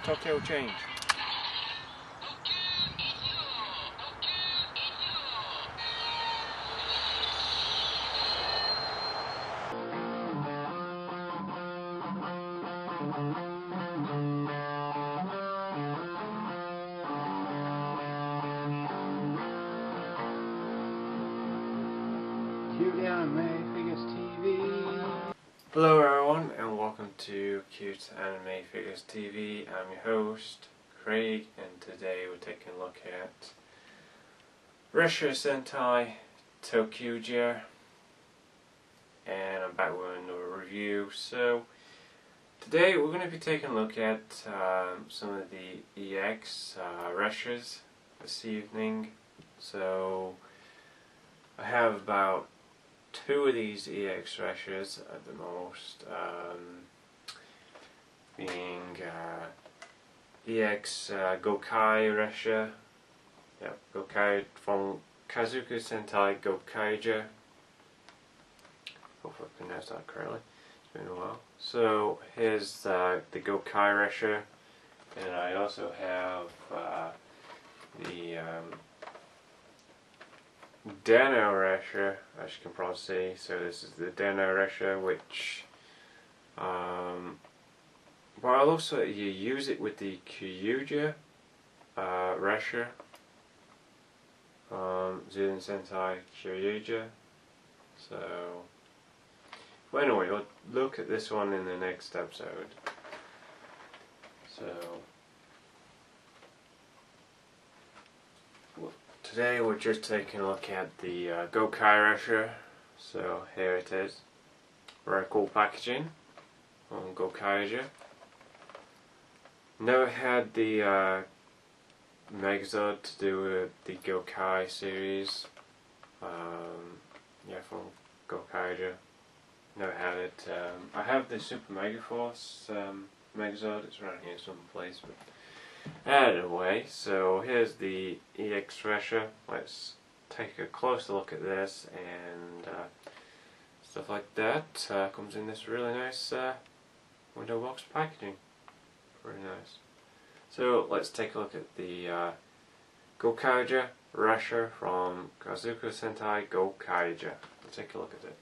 Tokyo change. CuteanimefiguresTV. Hello everyone and welcome to CuteanimefiguresTV. I'm your host, Craig, and today we're taking a look at Ressha Sentai Tokkyuger, and I'm back with another review. So today we're going to be taking a look at some of the EX Reshas this evening. So I have about 2 of these EX Reshas at the most, being EX Gokai Ressha, Gokai from Ressha Sentai Tokkyuger. Hopefully I pronounced that correctly. It's been a while. So here's the Gokai Ressha, and I also have the Director Ressha, as you can probably see. So this is the Director Ressha, which but also you use it with the Tokkyuger Ressha, Ressha Sentai Tokkyuger. So, well, anyway, we'll look at this one in the next episode. So today we're just taking a look at the Gokai Ressha. So here it is. Very cool packaging on Gokai. Never had the Megazord to do with the Gokai series. Yeah, from Gokai. Never had it. I have the Super Mega Force Megazord. It's around here someplace, but anyway, so here's the EX Ressha. Let's take a closer look at this and stuff like that. Comes in this really nice window box packaging. Very nice. So let's take a look at the Gokai Ressha from Ressha Sentai Tokkyuger. Let's take a look at it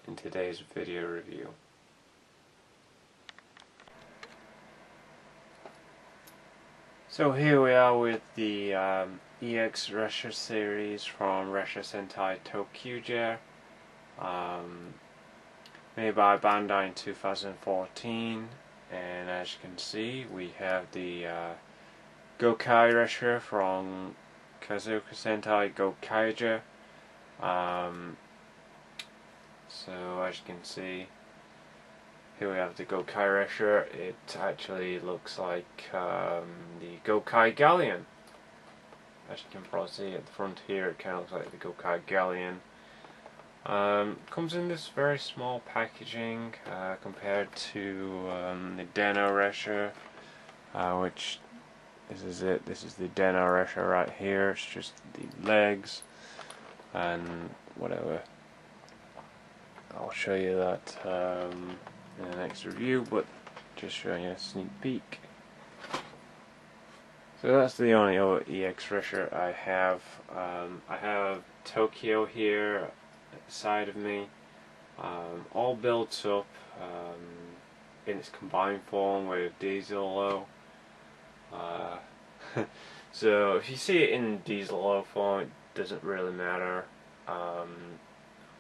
in today's video review. So here we are with the EX Ressha series from Ressha Sentai Tokkyuger, made by Bandai in 2014, and as you can see we have the Gokai Ressha from Ressha Sentai Tokkyuger. So as you can see, here we have the Gokai Ressha. It actually looks like the Gokai Galleon. As you can probably see at the front here, it kind of looks like the Gokai Galleon. Comes in this very small packaging compared to the Director Ressha, which this is it. This is the Director Ressha right here. It's just the legs and whatever. I'll show you that in the next review, but just showing you a sneak peek. So that's the only other EX Ressha I have. I have Tokyo here at the side of me, all built up in its combined form with diesel low. So if you see it in diesel low form, it doesn't really matter.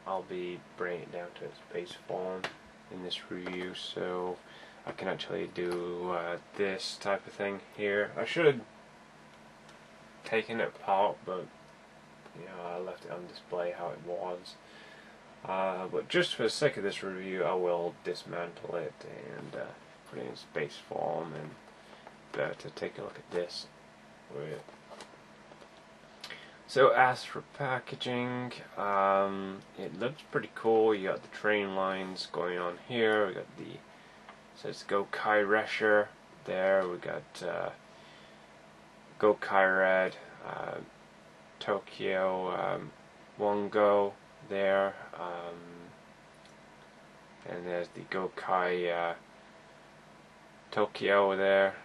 I'll be bringing it down to its base form in this review, so I can actually do this type of thing here. I should have taken it apart, but you know, I left it on display how it was. But just for the sake of this review, I will dismantle it and put it in its base form, and to take a look at this with. So as for packaging, it looks pretty cool. You got the train lines going on here. We got the says Gokai Ressha there. We got Gokai Red, Tokyo Wongo there, and there's the Gokai Tokyo there,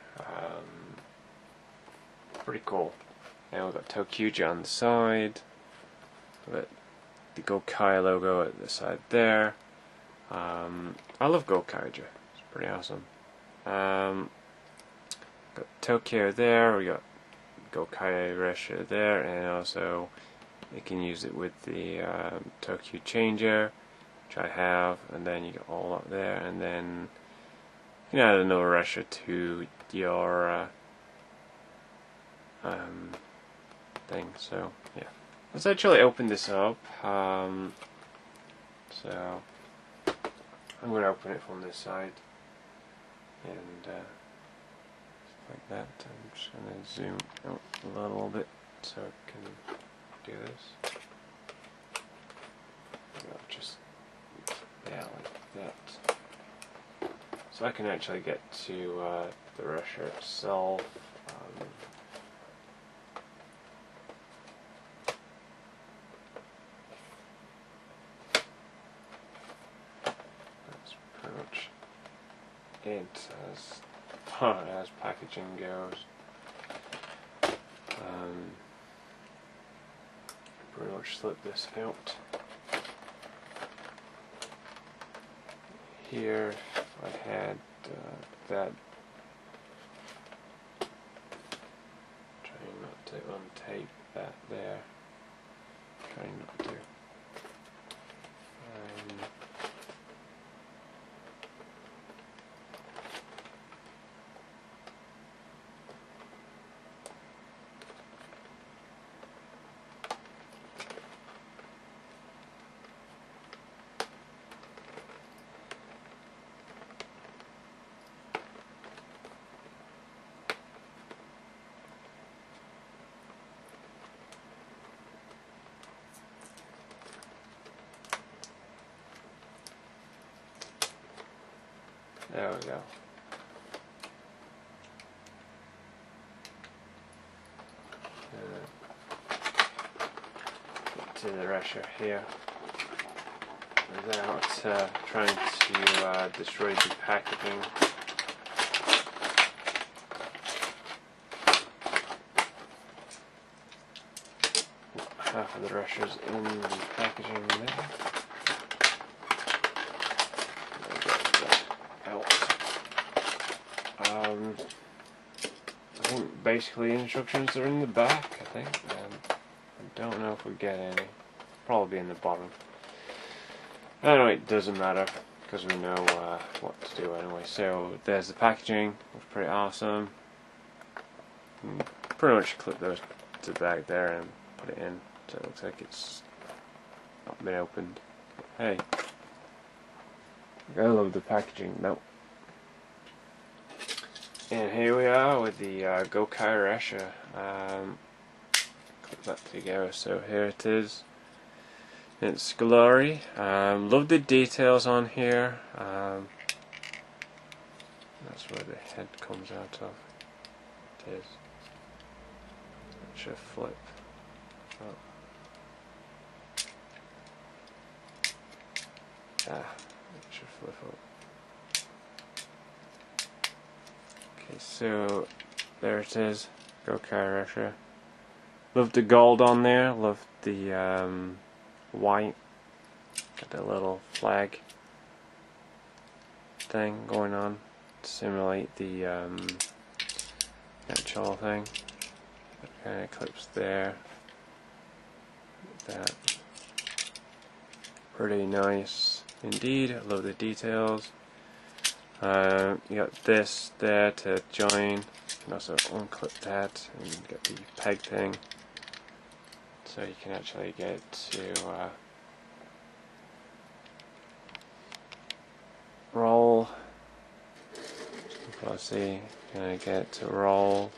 Pretty cool. And we've got Tokkyuger on the side. We've got the Gokai logo at the side there. I love Gokai. It's pretty awesome. Got Tokyo there. We got Gokai Ressha there, and also you can use it with the Tokkyu changer, which I have, and then you got all up there, and then you can add another Ressha to your thing. So yeah, let's actually open this up. So I'm going to open it from this side, and like that. I'm just going to zoom out a little bit so I can do this. Just like that. So I can actually get to the Ressha itself. That's pretty much it as far as packaging goes. Pretty much slip this out. Here I had that. Trying not to untape that there. Trying not to. There we go. Get to the Ressha here without trying to destroy the packaging. Half of the Ressha's in the packaging there. I think basically instructions are in the back, I think. I don't know if we get any. Probably in the bottom. Anyway, it doesn't matter because we know what to do anyway. So there's the packaging. It's pretty awesome. Pretty much clip those to the back there and put it in. So it looks like it's not been opened. Hey, I love the packaging. No. And here we are with the Gokai Ressha. Clip that together. So here it is. It's glory. Love the details on here. That's where the head comes out of. It is. It should flip. Oh. It should flip up. Okay, so there it is, Gokai Ressha. Love the gold on there, love the white, got the little flag thing going on to simulate the actual thing. It kind of clips there. That pretty nice indeed. I love the details. You got this there to join. You can also unclip that and get the peg thing, so you can actually get to roll. Let's see, gonna get to roll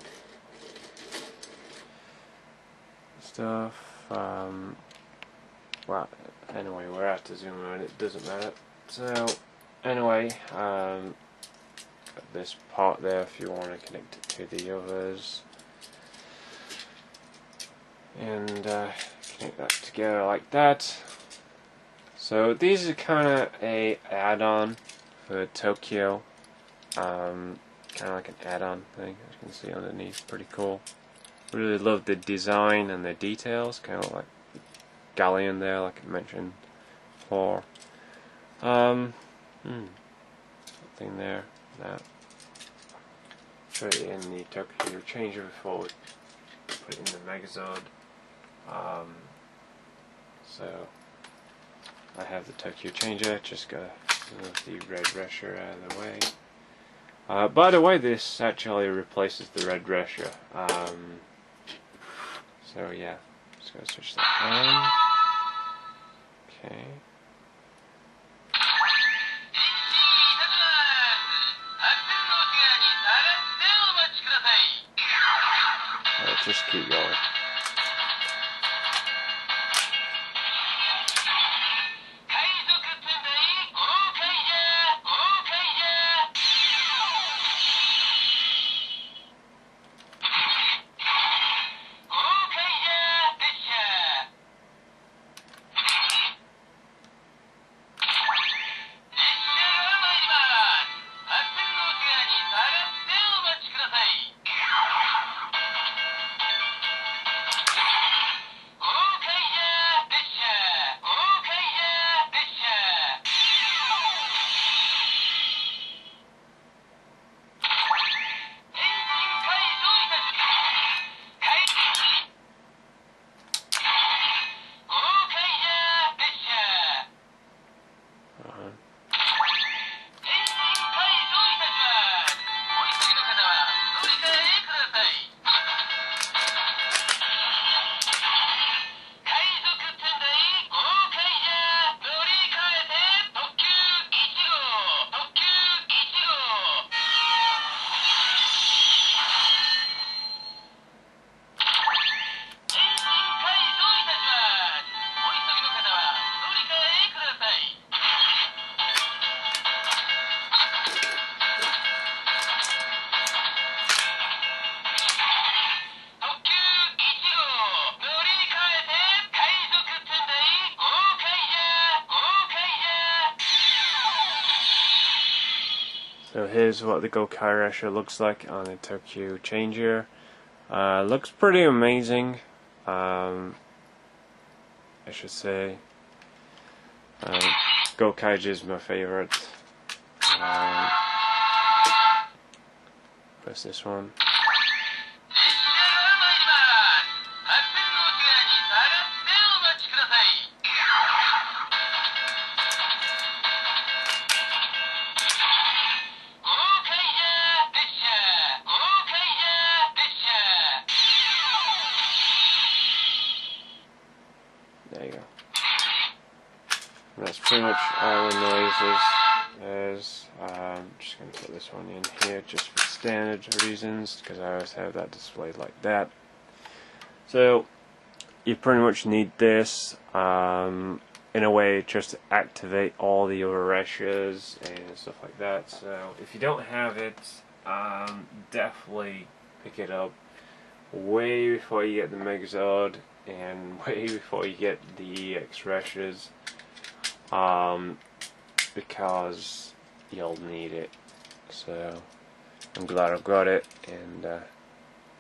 stuff. Well, anyway, we're out to zoom in. It doesn't matter. So. Anyway, got this part there if you want to connect it to the others, and connect that together like that. So these are kind of a add-on for Tokyo, kind kind of like an add-on thing, as you can see underneath. Pretty cool. Really love the design and the details, kind of like galleon there, like I mentioned before. Thing there, that. Show it in the Tokkyuger changer before we put it in the Megazord. So I have the Tokkyuger changer, just gotta move the red Ressha out of the way. By the way, this actually replaces the red Ressha. So yeah, just gotta switch that on. Okay. Let's just keep going. So here's what the Gokai Ressha looks like on the Tokkyuger changer. Looks pretty amazing, I should say. Gokai is my favorite. Press this one. There you go. And that's pretty much all the noises. There's, just going to put this one in here just for standard reasons, because I always have that displayed like that. So you pretty much need this in a way just to activate all the other Ressha's and stuff like that. So if you don't have it, definitely pick it up way before you get the Megazord and way before you get the EX Ressha's, because you'll need it. So I'm glad I've got it, and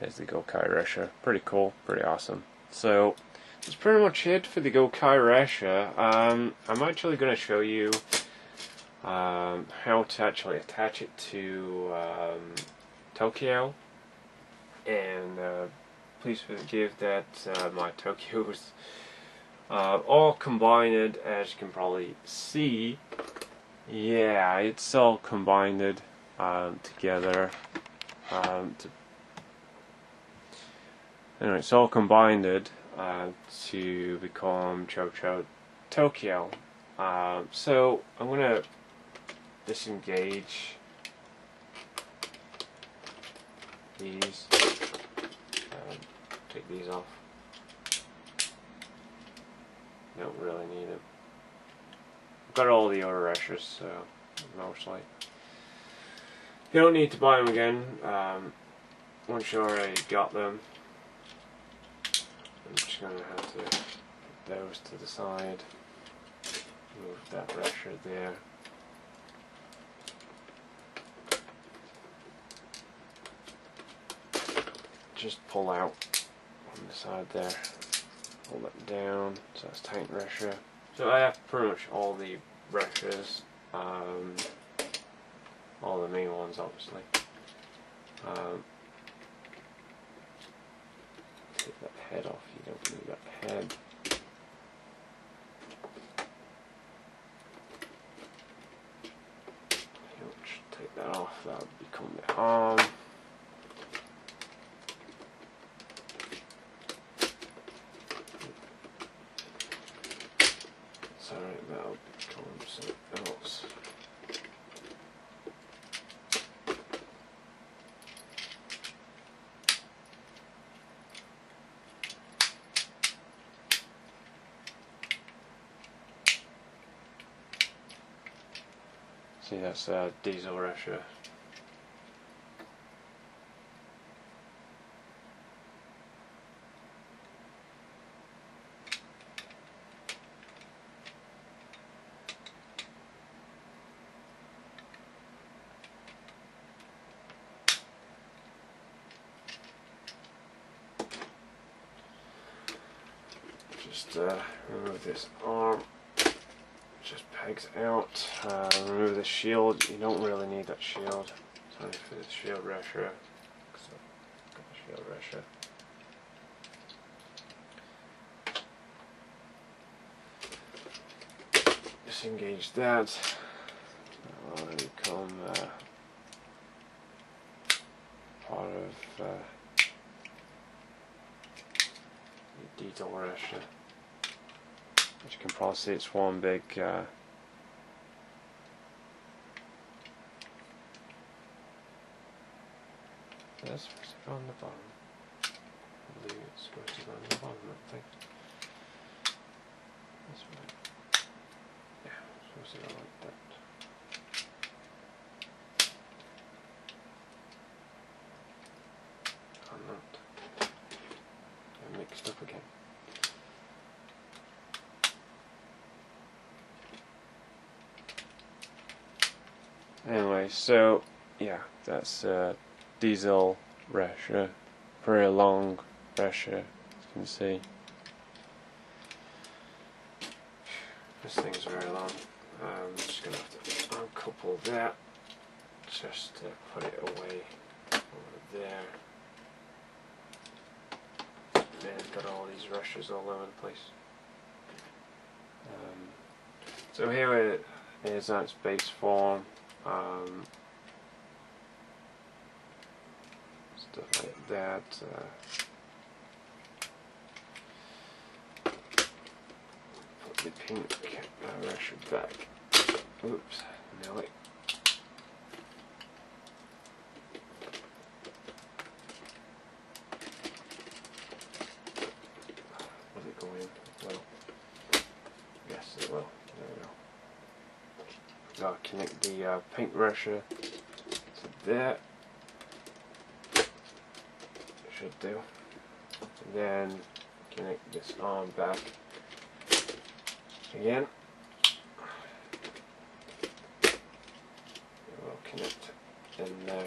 there's the Gokai Ressha. Pretty cool, pretty awesome. So that's pretty much it for the Gokai Ressha. I'm actually going to show you how to actually attach it to Tokyo, and please forgive that my Tokkyugers all combined, as you can probably see. Yeah, it's all combined together. Anyway, it's all combined to become Tokyo. So I'm gonna disengage these. Take these off. Don't really need them. I've got all the other Ressha's, so mostly you don't need to buy them again. Once you already got them, I'm just going to have to put those to the side. Move that Ressha there. just pull out on the side there, pull that down, so that's tight Ressha. So I have pretty much all the Ressha's, all the main ones obviously. Take that head off, you don't need that head. Take that off, that would become the arm. Sorry, that'll become something else. See, that's diesel Ressha. Just remove this arm. Just pegs out. Remove the shield. You don't really need that shield. Sorry for the shield Ressha. So, got the shield Ressha. Disengage that. That will become part of the detail Ressha. As you can probably see, it's one big that's supposed to go on the bottom. I believe it's supposed to go on the bottom, I think. This way. Yeah, it's supposed to go like that. I'm not. I'm mixed up again. Anyway, so yeah, that's diesel Ressha, very long Ressha, as you can see. This thing's very long. I'm just going to have to uncouple that, just to put it away over there. Man, got all these Ressha's all over the place. So here it is at its base form. Stuff like that. Put the pink Ressha back. Oops, no wait. Will it go in? Well, yes it will. There we go. I'll connect the pink Ressha to that. Should do. And then connect this arm back again. We'll connect in there.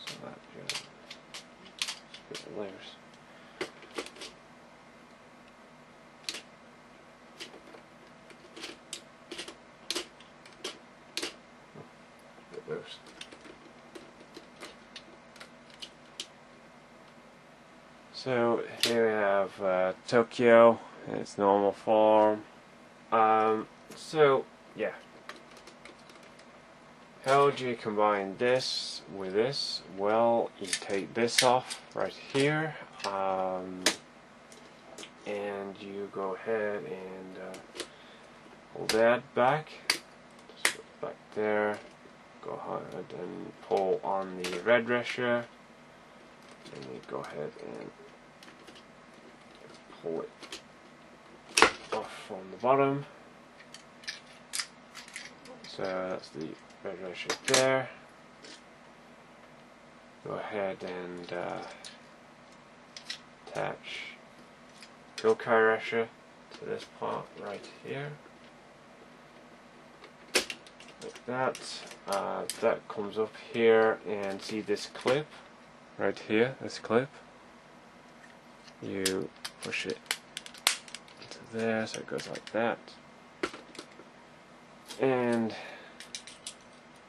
So that goes. Get the layers. Loose. So here we have Tokyo in its normal form. So yeah, how do you combine this with this? Well, you take this off right here, and you go ahead and pull that back. Just put it back there. Go ahead and pull on the red Ressha, and you go ahead and pull it off from the bottom. So that's the red Ressha there. Go ahead and attach Gokai Ressha to this part right here. Like that. That comes up here, and see this clip right here, this clip. You push it into there, so it goes like that. And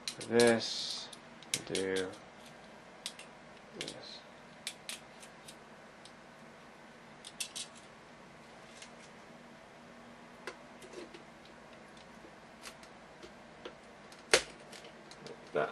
for this, do this. Like that.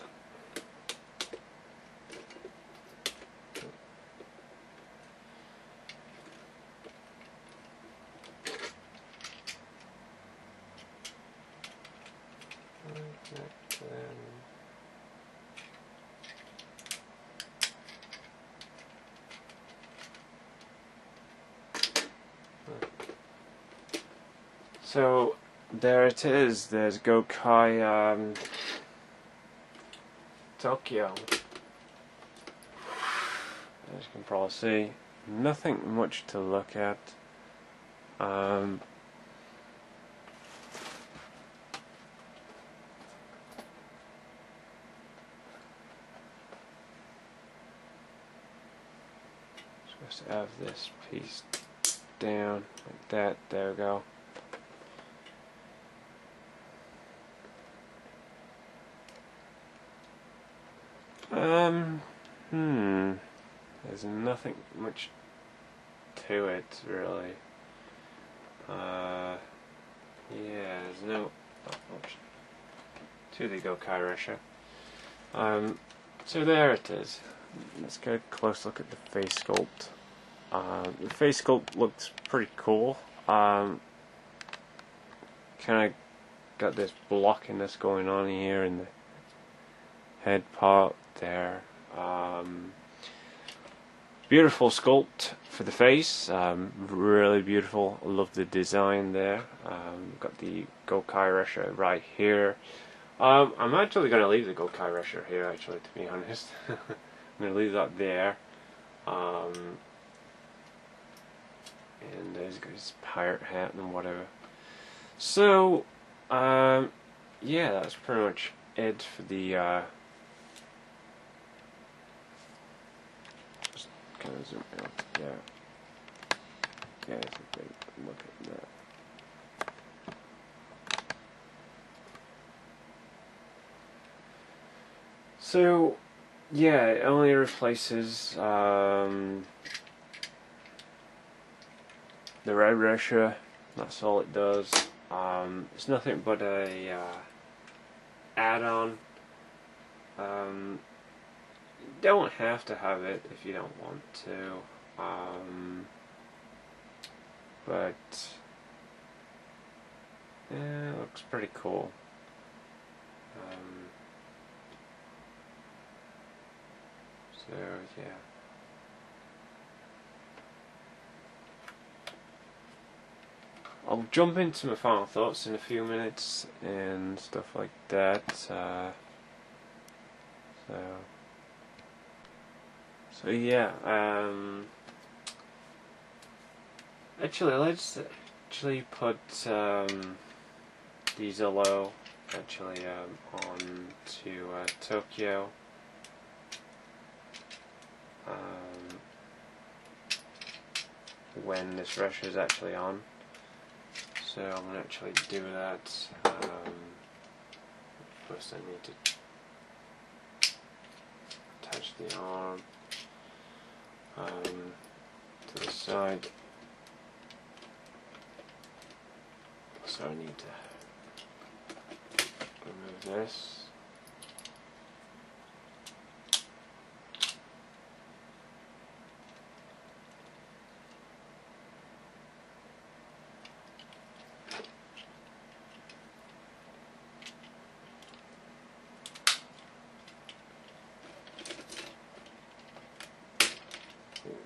So there it is. There's Gokai Tokyo. As you can probably see, nothing much to look at. Supposed to have this piece down like that. There we go. There's nothing much to it, really. Yeah, there's not much to the Gokai Ressha. So there it is. Let's get a close look at the face sculpt. The face sculpt looks pretty cool. Kind of got this blockiness going on here in the head part there. Beautiful sculpt for the face, really beautiful. I love the design there. Got the Gokai Ressha right here. I'm actually going to leave the Gokai Ressha here, actually, to be honest. I'm going to leave that there. And there's his pirate hat and whatever. So, yeah, that's pretty much it for the kind of zoom out there. Yeah, it's a great look at that. So, yeah, it only replaces the red Ressha. That's all it does. It's nothing but a add-on. You don't have to have it if you don't want to, but yeah, it looks pretty cool. So yeah. I'll jump into my final thoughts in a few minutes and stuff like that. So yeah, actually let's put the Zillow on to Tokyo. When this Ressha is actually on. So I'm going to actually do that. First I need to attach the arm to the side. So I need to remove this.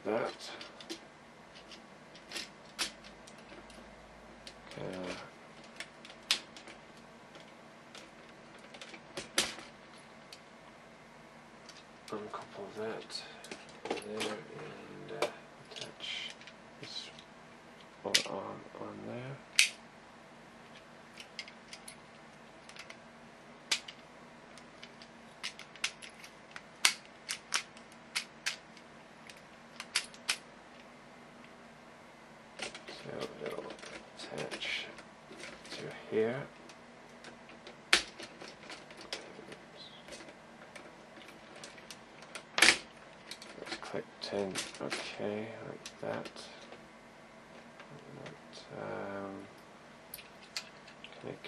That. Okay. Uncouple that there and attach on there. So it'll attach to here. Let's click 10, okay, like that.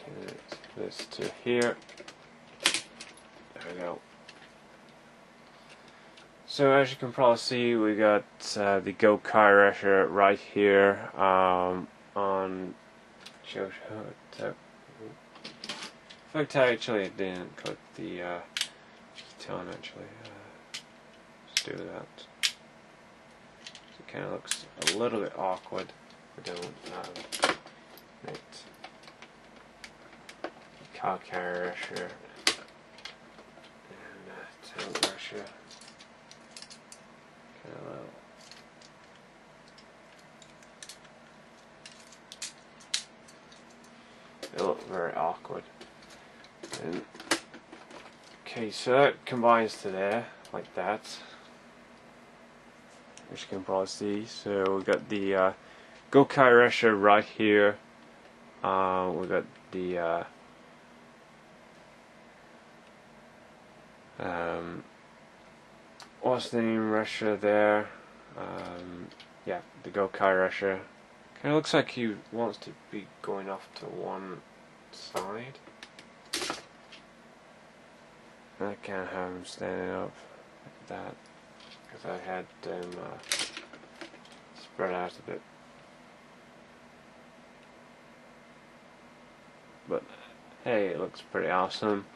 Connect this to here. There we go. So as you can probably see, we got the Gokai Ressha right here on Jojo. In fact, I actually didn't click the tone actually. Let's do that. It kind of looks a little bit awkward. We don't it. Gokai Ressha and tone Ressha. They look very awkward. And okay, so that combines to there, like that. Which you can probably see. So we got the Gokai Ressha right here. We got the what's the name, Ressha there. Yeah, the Gokai Ressha. Kind of looks like he wants to be going off to one side. I can't have him standing up like that because I had them spread out a bit. But hey, it looks pretty awesome.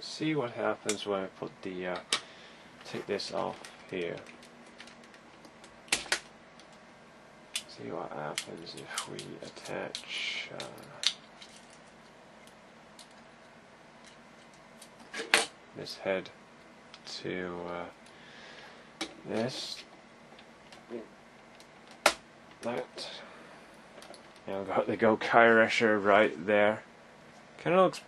See what happens when I put the take this off here. See what happens if we attach this head to this. That. Now I've got the Gokai Ressha right there. Kind of looks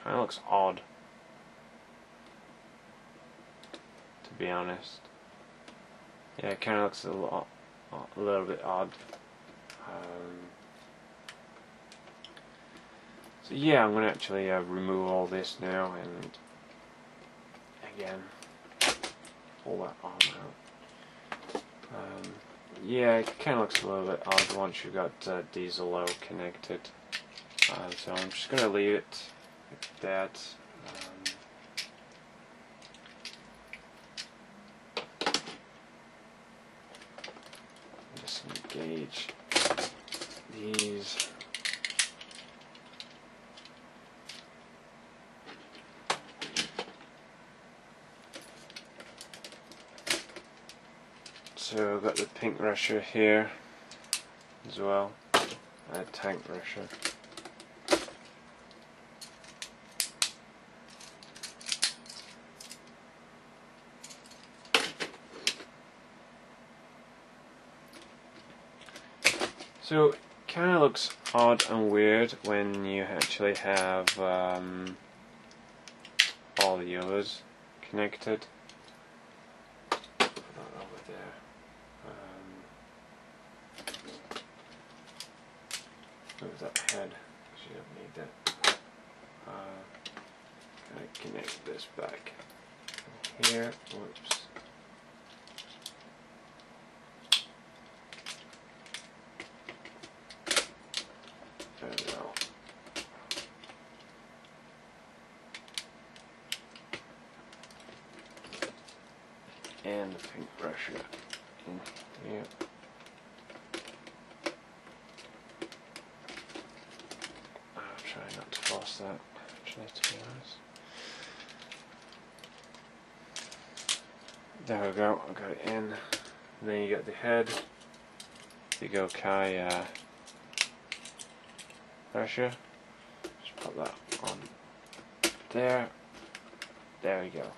kind of looks odd, to be honest. Yeah, it kind of looks a little bit odd. So yeah, I'm going to actually remove all this now and again pull that arm out. Yeah, it kind of looks a little bit odd once you've got diesel low connected. So I'm just going to leave it like that. Just engage these. So I've got the pink Ressha here as well, and tank Ressha. So it kind of looks odd and weird when you actually have all the others connected. Over there. Move that head, because you don't need that. Can I connect this back here? Whoops. There we go. And the pink Ressha in here. I'll try not to force that, actually, to be honest. There we go, I got it in. And then you got the head. the Gokai Ressha. Just put that on there. There we go.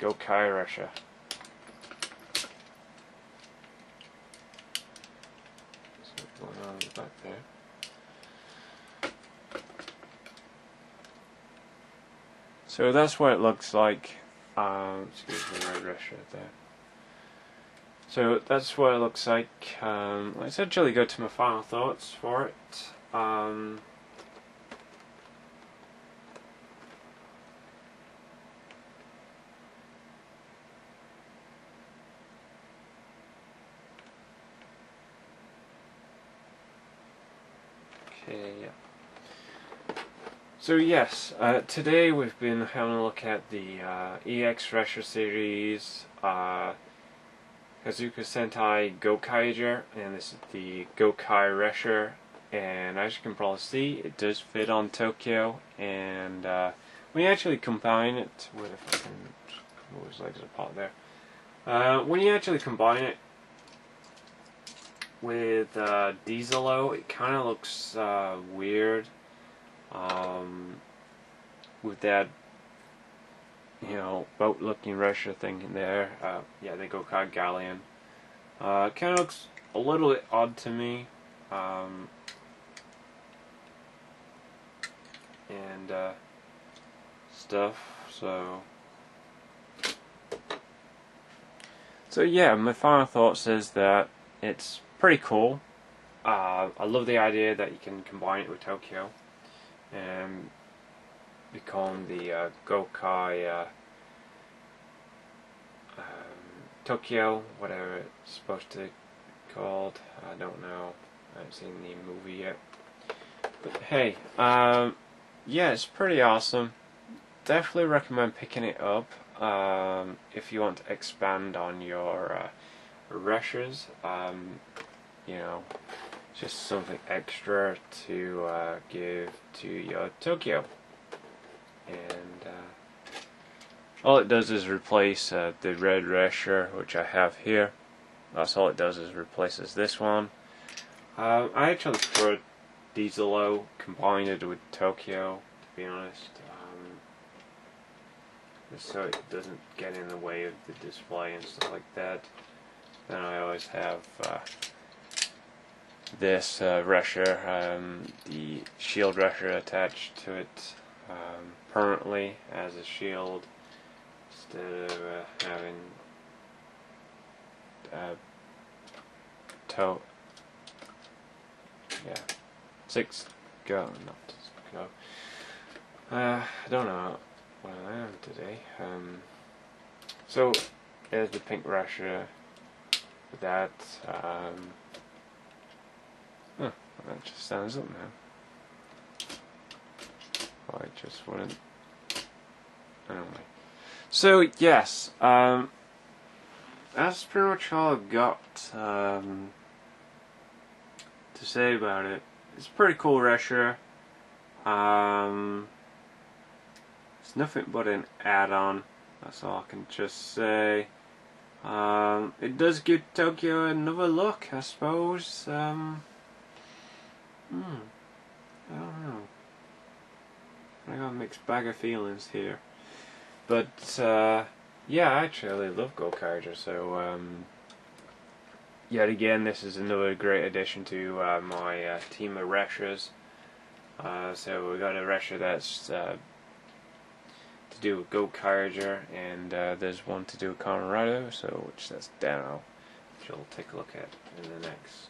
Gokai Ressha. What's going on in the back there? So that's what it looks like. Excuse me, red Ressha there. So that's what it looks like. Let's actually go to my final thoughts for it. Okay, yeah. So yes, today we've been having a look at the EX Ressha series, Kazuka Sentai Tokkyuger, and this is the Gokai Ressha, and as you can probably see, it does fit on Tokyo, and when you actually combine it with, if I can move his legs apart there, when you actually combine it with Dieselo, it kind of looks weird. With that, you know, boat-looking Ressha thing in there, yeah, the Gokai Galleon. Kind of looks a little bit odd to me, and stuff. So yeah, my final thoughts is that it's pretty cool. I love the idea that you can combine it with Tokyo and become the Gokai Tokyo, whatever it's supposed to be called. I don't know. I haven't seen the movie yet. But hey, yeah, it's pretty awesome. Definitely recommend picking it up if you want to expand on your Ressha's. You know, just something extra to give to your Tokyo. And all it does is replace the red Ressha, which I have here. That's all it does, is replaces this one. I actually prefer Dieselo combined with Tokyo, to be honest, just so it doesn't get in the way of the display and stuff like that. Then I always have this Ressha, the shield Ressha attached to it permanently as a shield, instead of having yeah, 6 go, not 6 go. I don't know what I am today. So there's the pink Ressha. That that just stands up now. Oh, I just wouldn't. Anyway. So yes, that's pretty much all I've got to say about it. It's pretty cool Ressha. It's nothing but an add-on. That's all I can just say. It does give Tokyo another look, I suppose. I don't know. I got a mixed bag of feelings here. But, yeah, I actually love Gokai, so, yet again, this is another great addition to my team of Ressha's. So we got a Ressha that's to do with Gokai, and there's one to do with Colorado, so which that's Dano, which we'll take a look at in the next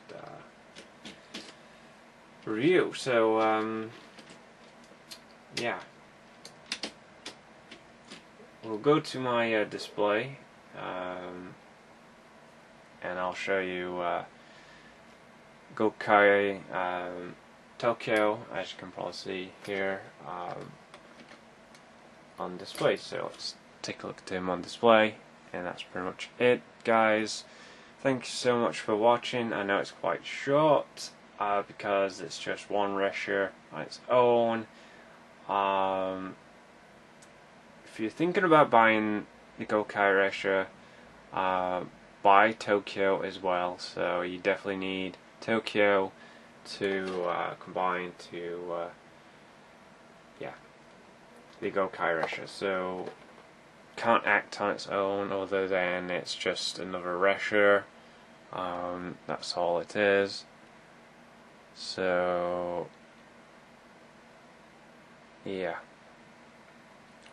review. So yeah, we'll go to my display, and I'll show you Gokai Tokyo, as you can probably see here, on display. So let's take a look at him on display, and that's pretty much it, guys. Thank you so much for watching. I know it's quite short because it's just one Ressha on its own. If you're thinking about buying the Gokai Ressha, by Tokyo as well, so you definitely need Tokyo to combine to the Gokai Ressha. So can't act on its own other than it's just another Ressha. That's all it is. So yeah,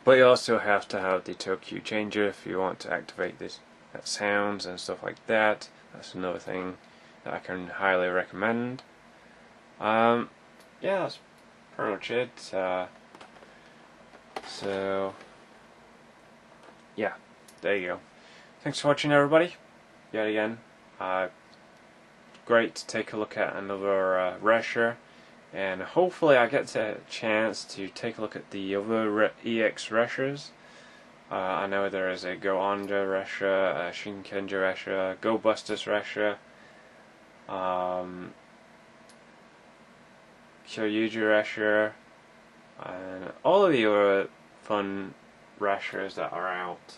but you also have to have the Tokyo changer if you want to activate this sounds and stuff like that. That's another thing that I can highly recommend. Yeah, that's pretty much it. So yeah, there you go. Thanks for watching, everybody. Yet again, great to take a look at another Ressha, and hopefully I get a chance to take a look at the other EX Ressha's. I know there is a Go Onda Ressha, a Shinkenja Ressha, Go Bustus Ressha, Kyoryuger Ressha, and all of the other fun Ressha's that are out.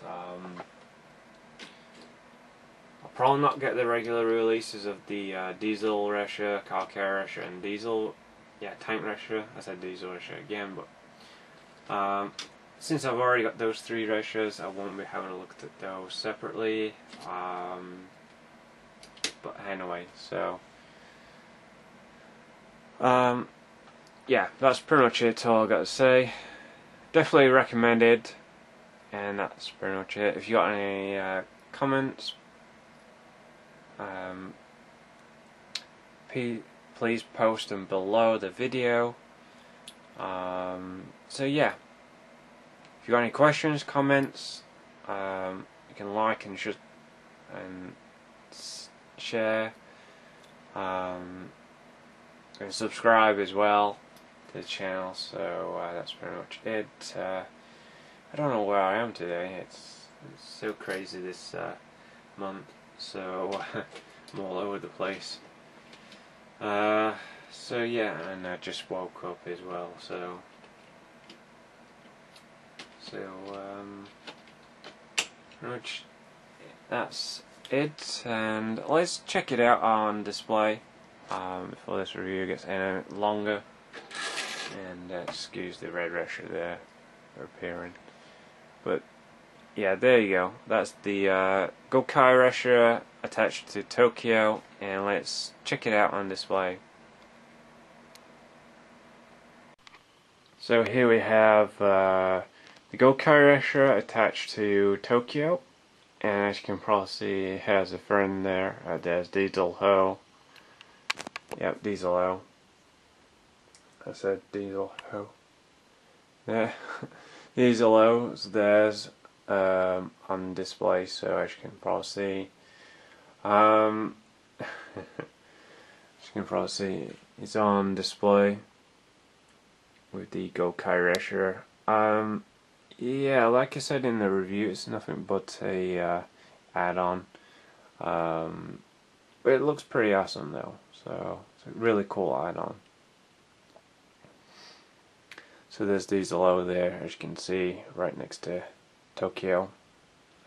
I'll probably not get the regular releases of the Diesel Ressha, Car Ressha, and Diesel, Tank Ressha. I said Diesel Ressha again, but since I've already got those 3 Ressha's, I won't be having a look at those separately. But anyway, so yeah, that's pretty much it. All I got to say. Definitely recommended, and that's pretty much it. If you got any comments, please post them below the video. So yeah, if you got any questions, comments, you can like and share, and subscribe as well to the channel. So that's pretty much it. I don't know where I am today. It's so crazy this month, so I'm all over the place. So yeah, and I just woke up as well, so pretty much that's it, and let's check it out on display before this review gets any longer. And excuse the red Ressha there appearing, but yeah, there you go. That's the Gokai Ressha attached to Tokyo, and let's check it out on display. So here we have the Gokai Ressha attached to Tokyo, and as you can probably see, it has a friend there. There's Diesel Ho. Yep, Diesel Ho. I said Diesel Ho. Yeah, Diesel Ho. There's on display, so as you can probably see, as you can probably see, it's on display with the Gokai Ressha. Yeah, like I said in the review, it's nothing but a add-on, but it looks pretty awesome though. So it's a really cool add-on. So there's Diesel over there, as you can see, right next to Tokyo.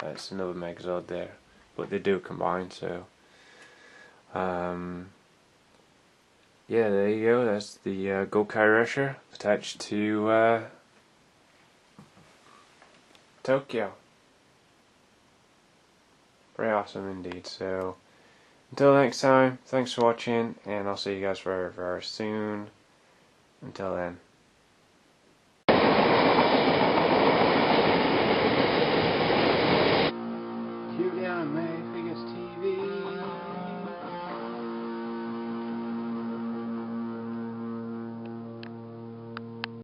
It's another Megazord there, but they do combine. So yeah, there you go. That's the Gokai Ressha attached to Tokyo. Very awesome indeed. So until next time, thanks for watching, and I'll see you guys very, very soon. Until then. CuteanimefiguresTV.